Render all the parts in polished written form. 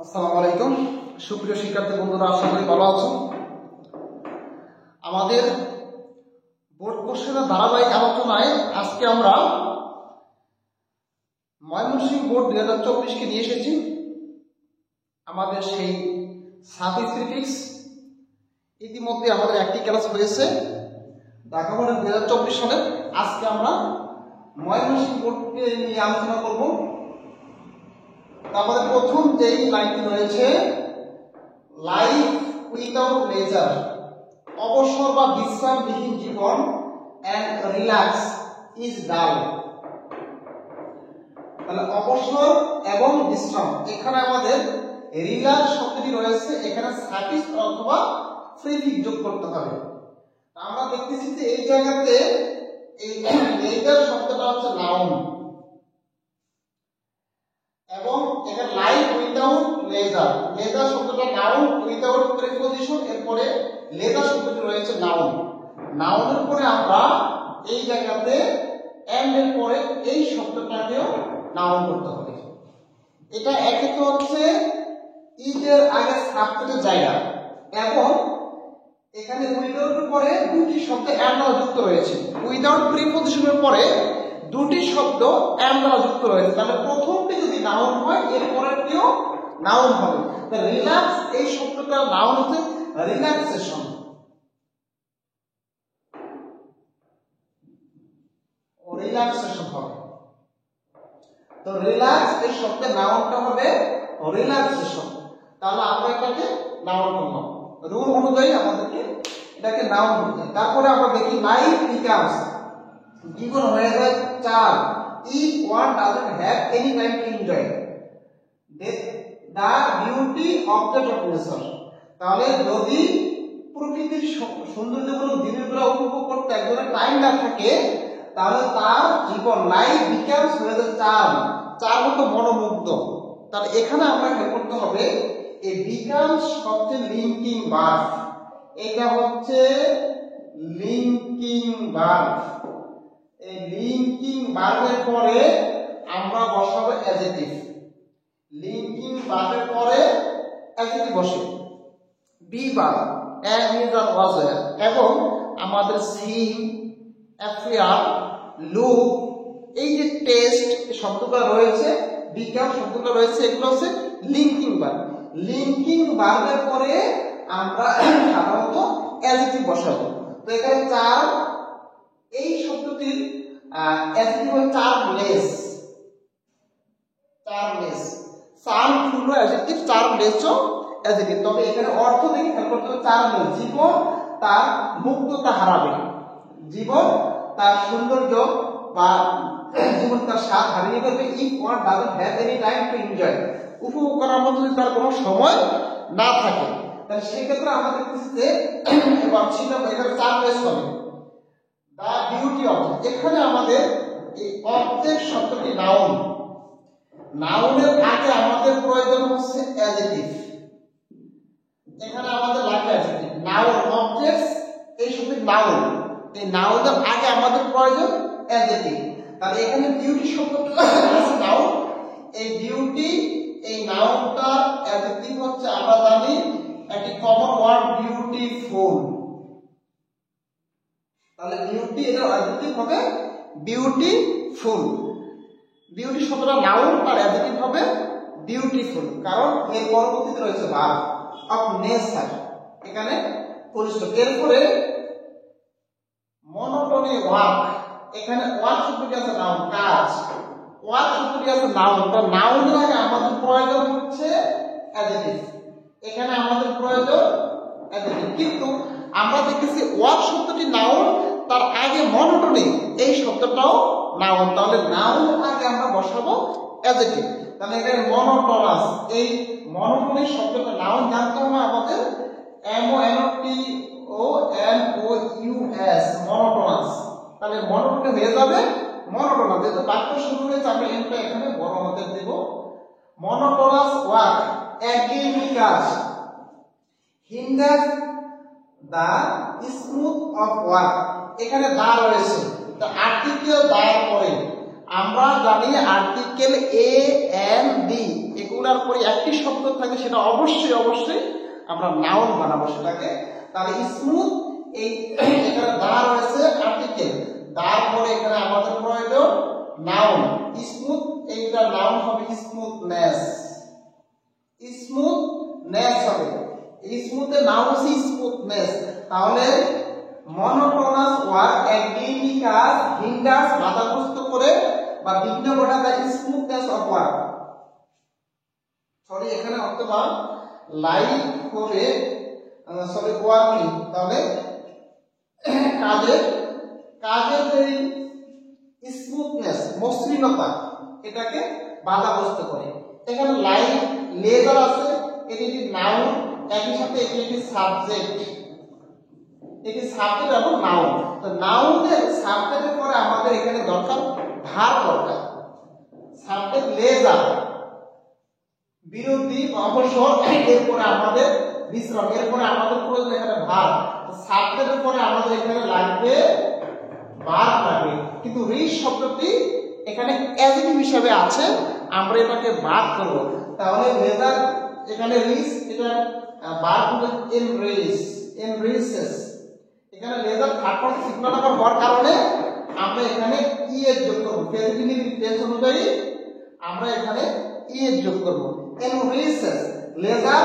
আসসালামু আলাইকুম সুপ্রিয় শিক্ষার্থী বন্ধুরা, আশা করি ভালো আছো। আমাদের বোর্ড কোশ্চেনের ধারাবাহিক আলোচনায় আজকে আমরা ময়মনসিংহ বোর্ড 2024 কে নিয়ে এসেছি। আমাদের সেই সাবস্ক্রিপ্টিক্স ইতিমধ্যে আমাদের একটি ক্লাস হয়েছে ঢাকা বোর্ড 2024 সালে। আজকে আমরা ময়মনসিংহ বোর্ডকে নিয়ে আলোচনা করব। আমাদের প্রথম যেই লাইনটি রয়েছে, লাইফ উইদাউট লেজার, অবসর বা বিশ্রামবিহীন জীবন, এন্ড রিল্যাক্স ইজ ডাল। তাহলে অবসর এবং বিশ্রাম, এখানে আমাদের রিল্যাক্স শব্দটি রয়েছে, এখানে সাফিক্স অথবা প্রিফিক্স যোগ করতে হবে। আমরা দেখতেছি যে এই জায়গাতে এই লেজার শব্দটা হচ্ছে নাউন এবং এখানে লাইফ উইদাউট লেজার, লেজার শব্দটা নাউন, উইদাউট প্রিপজিশন, এরপরে লেজার শব্দটি রয়েছে নাউন। নাউনের পরে আমরা এই জায়গাতে এন্ড এর পরে এই শব্দটাকেও নাউন করতে হবে। এটা একে তো হচ্ছে ইজ এর আগে সাবজেক্টের জায়গা, এবং এখানে উইদাউট এর পরে দুটি শব্দ এন্ড দ্বারা যুক্ত রয়েছে। উইদাউট প্রিপজিশনের পরে দুটি শব্দ এন্ড দ্বারা যুক্ত রয়েছে, তাহলে প্রথমটি যদি নাউন হয় এর পরেরটিও নাউন হবে। তো রিল্যাক্স এই শব্দটার নাউন হচ্ছে রিল্যাক্সেশন। রিল্যাক্সেশন হবে। তো রিল্যাক্স এই শব্দের নাউনটা হবে রিল্যাক্সেশন। তাহলে আমরা এটাকে নাউন করলাম, রুল অনুযায়ী আমাদেরকে এটাকে নাউন করতে। তারপরে আমরা দেখি লাইফ বিকামস, জীবন হয়ে যায় চার, if one doesn't have any time to enjoy the beauty object of nature। তাহলে যদি প্রকৃতির সৌন্দর্যগুলো দিনগুলো উপভোগ করতে একজনের টাইম না থাকে, তাহলে তার জীবন লাইফ বিকামস হয়ে যায় চার, চার মতো মনোমুগ্ধ। তাহলে এখানে আমরা খেয়াল করতে হবে এই বিকামস হচ্ছে লিঙ্কিং ভার্ব, এটা হচ্ছে লিঙ্কিং ভার্ব। এই লিঙ্কিং ভার্বের পরে আমরা বসাবো অ্যাডজেক্টিভ। লিঙ্কিং ভার্বের পরে অ্যাডজেক্টিভ বসে, বি ভার্ব, এম ইজ আর ওয়াজ, এবং আমাদের সিন, অ্যাফেয়ার, লুক, এই যে টেস্ট শব্দগুলো রয়েছে, বিকাম শব্দগুলো রয়েছে, এগুলো হচ্ছে লিঙ্কিং ভার্ব। লিঙ্কিং ভার্বের পরে আমরা সাধারণত অ্যাডজেক্টিভ বসাবো। তো এখানে চার, এই শব্দটির অ্যাডজেক্টিভ হচ্ছে চার্মলেস, চার্মলেস, চার্ম ফুল অ্যাডজেক্টিভ, চার্মলেসও অ্যাডজেক্টিভ। তবে এখানে অর্থ দেখে খেয়াল করতে হবে, চার্মলেস জীবন তার মুগ্ধতা হারাবে, জীবন তার সৌন্দর্য বা জীবন তার স্বাদ হারিয়ে ফেলবে। If one doesn't have any time to enjoy, উপভোগ করার মতো যদি তার কোনো সময় না থাকে, তাহলে সেক্ষেত্রে আমরা দেখতেছি যে ছিল এখানে চার্মলেস হবে। দা বিউটি অবজেক্ট, এখানে আমাদের এই অবজেক্ট শব্দটি নাউন, নাউনের আগে আমাদের প্রয়োজন হচ্ছে অ্যাডজেক্টিভ। এখানে আমাদের লাগবে অ্যাডজেক্টিভ। নাউন অবজেক্টস, এই শব্দটি নাউন, এই নাউনের আগে আমাদের প্রয়োজন অ্যাডজেক্টিভ। তাহলে এখানে বিউটি শব্দটা আছে নাউন, এই বিউটি, এই নাউনটার অ্যাডজেক্টিভ হচ্ছে আমরা জানি একটি কমন ওয়ার্ড বিউটিফুল। তাহলে বিউটি এটা অ্যাডজেক্টিভ হবে বিউটিফুল। বিউটি শব্দটা নাউন, তার অ্যাডজেক্টিভ হবে বিউটিফুল, কারণ এর পরবর্তীতে রয়েছে ভার্ব অফ নেচার, এখানে পরিষ্কার। এরপরে মনোটোনি ওয়ার্ক, এখানে ওয়ার্ক শব্দটি আছে নাউন, কাজ, ওয়ার্ক শব্দটি আছে নাউন। তো নাউনের আগে আমাদের প্রয়োজন হচ্ছে অ্যাডজেক্টিভ, এখানে আমাদের প্রয়োজন অ্যাডজেক্টিভ। কিন্তু আমরা দেখেছি ওয়ার্ক শব্দটি নাউন, তার আগে মনোটোনি এই শব্দটাও নাউন, তাহলে নাউনের আগে আমরা বসাবো অ্যাডজেক্টিভ। তাহলে এখানে মনোটোনাস, এই মনোটোনি শব্দটা নাউন জানতে হবে আমাদের, MONOTONOUS, মনোটোনাস। তাহলে মনোটোনি হয়ে যাবে মনোটোনাস, যেহেতু বাক্য শুরু হয়েছে আমরা এনটা এখানে বড় হাতের দেব। মনোটোনাস ওয়ার্ক, একঘেয়েমি কাজ, hinder the smooth of work, এখানে দা রয়েছে, তো আর্টিকেল দা এর পরে আমরা জানি আর্টিকেল এ এন ডি এগুলার পরে একটি শব্দ থাকে সেটা অবশ্যই আমরা নাউন বানাবো সেটাকে। তাহলে স্মুথ, এই এখানে দা রয়েছে আর্টিকেল, দার পরে এখানে আমাদের প্রয়োজন নাউন। স্মুথ, এইটা নাউন হবে স্মুথনেস, স্মুথনেস হবে। স্মুথের নাউন হচ্ছে স্মুথনেস। তাহলে মনোটোনাস ওয়ার্ক একদিনই কাজ হিন্ডার্স বাধাগ্রস্ত করে বা বিঘ্ন ঘটায় the smoothness of work. Sorry, এখানে অথবা লাইফ হবে ওয়ার্কিং। তাহলে কাজের যে স্মুথনেস মসৃণতা এটাকে বাধাগ্রস্ত করে। এখানে লাইফ লেজার আছে, এটি একটি নাউন, একই সাথে এটি একটি সাবজেক্ট, এটি সাবজেক্ট এবং নাউন। তো নাউনের সাবজেক্টের পরে আমাদের এখানে দরকার ভার্ব দরকার। সাবজেক্ট লেজার, বিরতি অবসর, এরপরে আমাদের বিশ্রাম, এরপরে আমাদের প্রয়োজন এখানে ভার্ব। সাবজেক্টের পরে আমাদের এখানে লাগবে ভার্ব লাগবে, কিন্তু রিচ শব্দটি এখানে অ্যাডজেক্টিভ হিসেবে আছে, আমরা এটাকে বাদ করব। তাহলে লেজার এখানে রিচ, এটা ভার্ব হবে এনরিচেস। এখানে লেজার থার্ড পারসন সিঙ্গুলার নাম্বার হওয়ার কারণে আমরা এখানে ই এর যোগ করব। প্রেজেন্ট টেন্স অনুযায়ী আমরা এখানে ই এর যোগ করব। এনরিচেস লেজার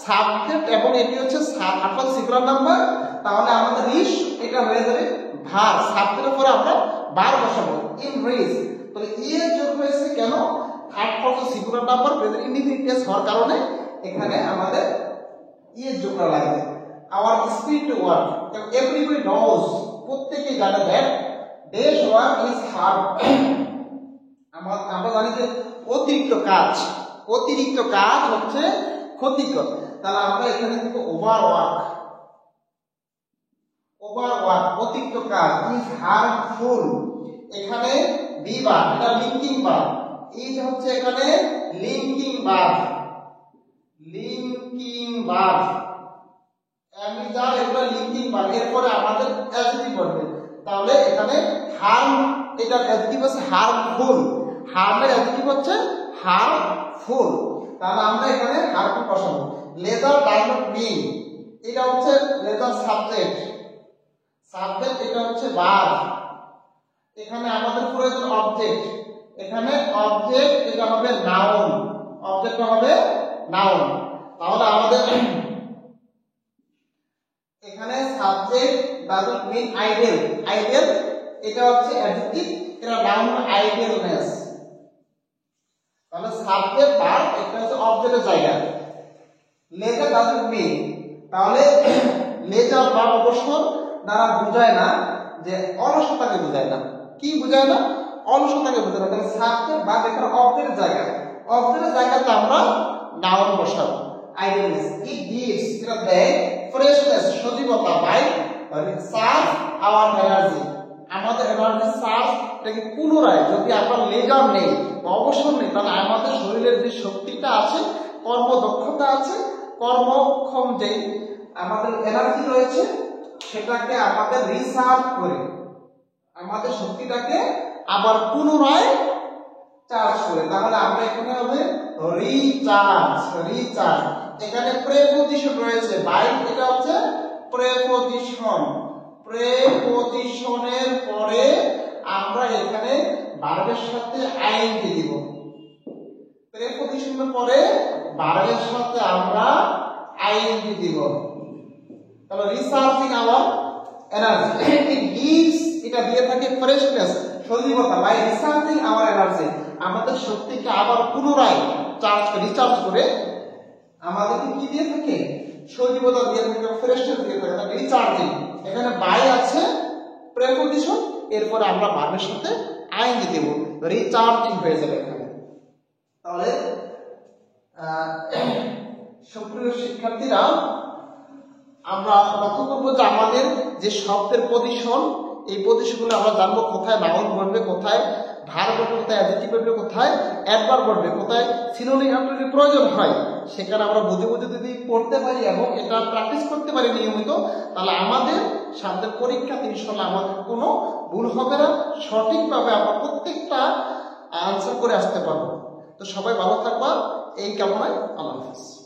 সাবজেক্ট এবং এটি হচ্ছে থার্ড পারসন সিঙ্গুলার নাম্বার। তাহলে আমাদের রিচ এটা হয়ে যাবে ভার্ব, সাবজেক্টের পরে আমরা ভার্ব বসাবো এনরিচ। তাহলে ই এর যোগ হয়েছে কেন? Third person singular number present indefinite tense হওয়ার কারণে এখানে আমাদের ই এর যোগ করা লাগবে। Our spirit work, everybody knows, প্রত্যেকেই জানে that day's work is hard. আমরা জানি যে অতিরিক্ত কাজ হচ্ছে ক্ষতিকর। তাহলে আমরা এখানে কিন্তু ওভারওয়ার্ক, অতিরিক্ত কাজ is harmful। এখানে বি ভার্ব, এটা লিঙ্কিং ভার্ব, ইজ হচ্ছে এখানে লিঙ্কিং ভার্ব, অ্যামিজার এগুলো লিঙ্কিং ভার্ব, এরপরে আমাদের অ্যাডজেক্টিভ বসবে। তাহলে এখানে হার্ম, এটার অ্যাডজেক্টিভ হচ্ছে হার্মফুল, হার্মের অ্যাডজেক্টিভ হচ্ছে হার্মফুল। তাহলে আমরা এখানে হার্মফুল বসাবো। লেজার ডাজ নট মিন, এটা হচ্ছে লেজার সাবজেক্ট, এটা হচ্ছে ভার্ব। এখানে আমাদের প্রয়োজন অবজেক্ট, এখানে অবজেক্ট এটা হবে নাউন, অবজেক্টটা হবে নাউন। তাহলে আমাদের এখানে সাবজেক্ট ডাজন্ট মিন আইডল, এটা হচ্ছে অ্যাডজেক্টিভ, এটা নাউন আইডলনেস। তাহলে সাবজেক্ট ভার্ব এটা হচ্ছে অবজেক্টের জায়গা। লেজার ডাজন্ট মিন, তাহলে লেজার বা অবসর দ্বারা বোঝায় না যে অলসতাকে বোঝায় না। কি বোঝায় না? অলসতাকে বোঝায় না। তাহলে সাবজেক্ট ভার্ব এখানে অবজেক্টের জায়গাতে আমরা নাউন বসাবো আইডলনেস। ইট গিভস, এটা দেয় ফ্রেশনেস, সজীবতা, বাই সার্ভ আওয়ার এনার্জি, আমাদের এনার্জি সার্ভ, এটাকে পুনরায়, যদি আমার লেজার নেই, অবসর নেই, তাহলে আমাদের শরীরের যে শক্তিটা আছে, কর্মদক্ষতা আছে, কর্মক্ষম যে আমাদের এনার্জি রয়েছে, সেটাকে আমাদের রিসার্ভ করে আমাদের শক্তিটাকে আবার পুনরায় চার্জ করে। তাহলে আমরা এখানে হবে রিচার্জ। এখানে প্রেপোজিশন রয়েছে, বাই, এটা হচ্ছে প্রেপোজিশনের পরে আমরা এখানে ভার্বের সাথে আইএনজি দিব। প্রেপোজিশনের পরে ভার্বের সাথে আমরা আইএনজি দিব। তাহলে researching our energy, it gives, এটা দিয়ে থাকে ফ্রেশনেস, সজীবতা, বাই রিসার্চিং আওয়ার এনার্জি, আমাদের শক্তিকে আবার পুনরায় রিচার্জ করে আমাদেরকে কি দিয়ে থাকে? সজীবতা দিয়ে থাকে, ফ্রেশনেস দিয়ে থাকে, তাহলে রিচার্জিং। এখানে বাই আছে প্রেপোজিশন, এরপরে আমরা ভার্বের সাথে আইএনজি দেব, রিচার্জিং হয়ে যাবে এখানে। তাহলে সুপ্রিয় শিক্ষার্থীরা, আমরা লক্ষ্য করবো যে আমাদের যে শব্দের পজিশন, এই পজিশনগুলো আমরা জানবো কোথায় নাউন বসবে, কোথায় ভার্ব বলবে কোথায়, অ্যাডজেক্টিভ বলবে কোথায়, অ্যাডভার্ব বলবে কোথায়, সিনোনিম অ্যান্টোনিম প্রয়োজন হয়, সেখানে আমরা বুঝে বুঝে যদি পড়তে পারি এবং এটা প্র্যাকটিস করতে পারি নিয়মিত, তাহলে আমাদের সামনের পরীক্ষাতে ইনশাআল্লাহ আমাদের কোনো ভুল হবে না, সঠিকভাবে আমরা প্রত্যেকটা আনসার করে আসতে পারবো। তো সবাই ভালো থাকবা এই কামনায়, আল্লাহ হাফেজ।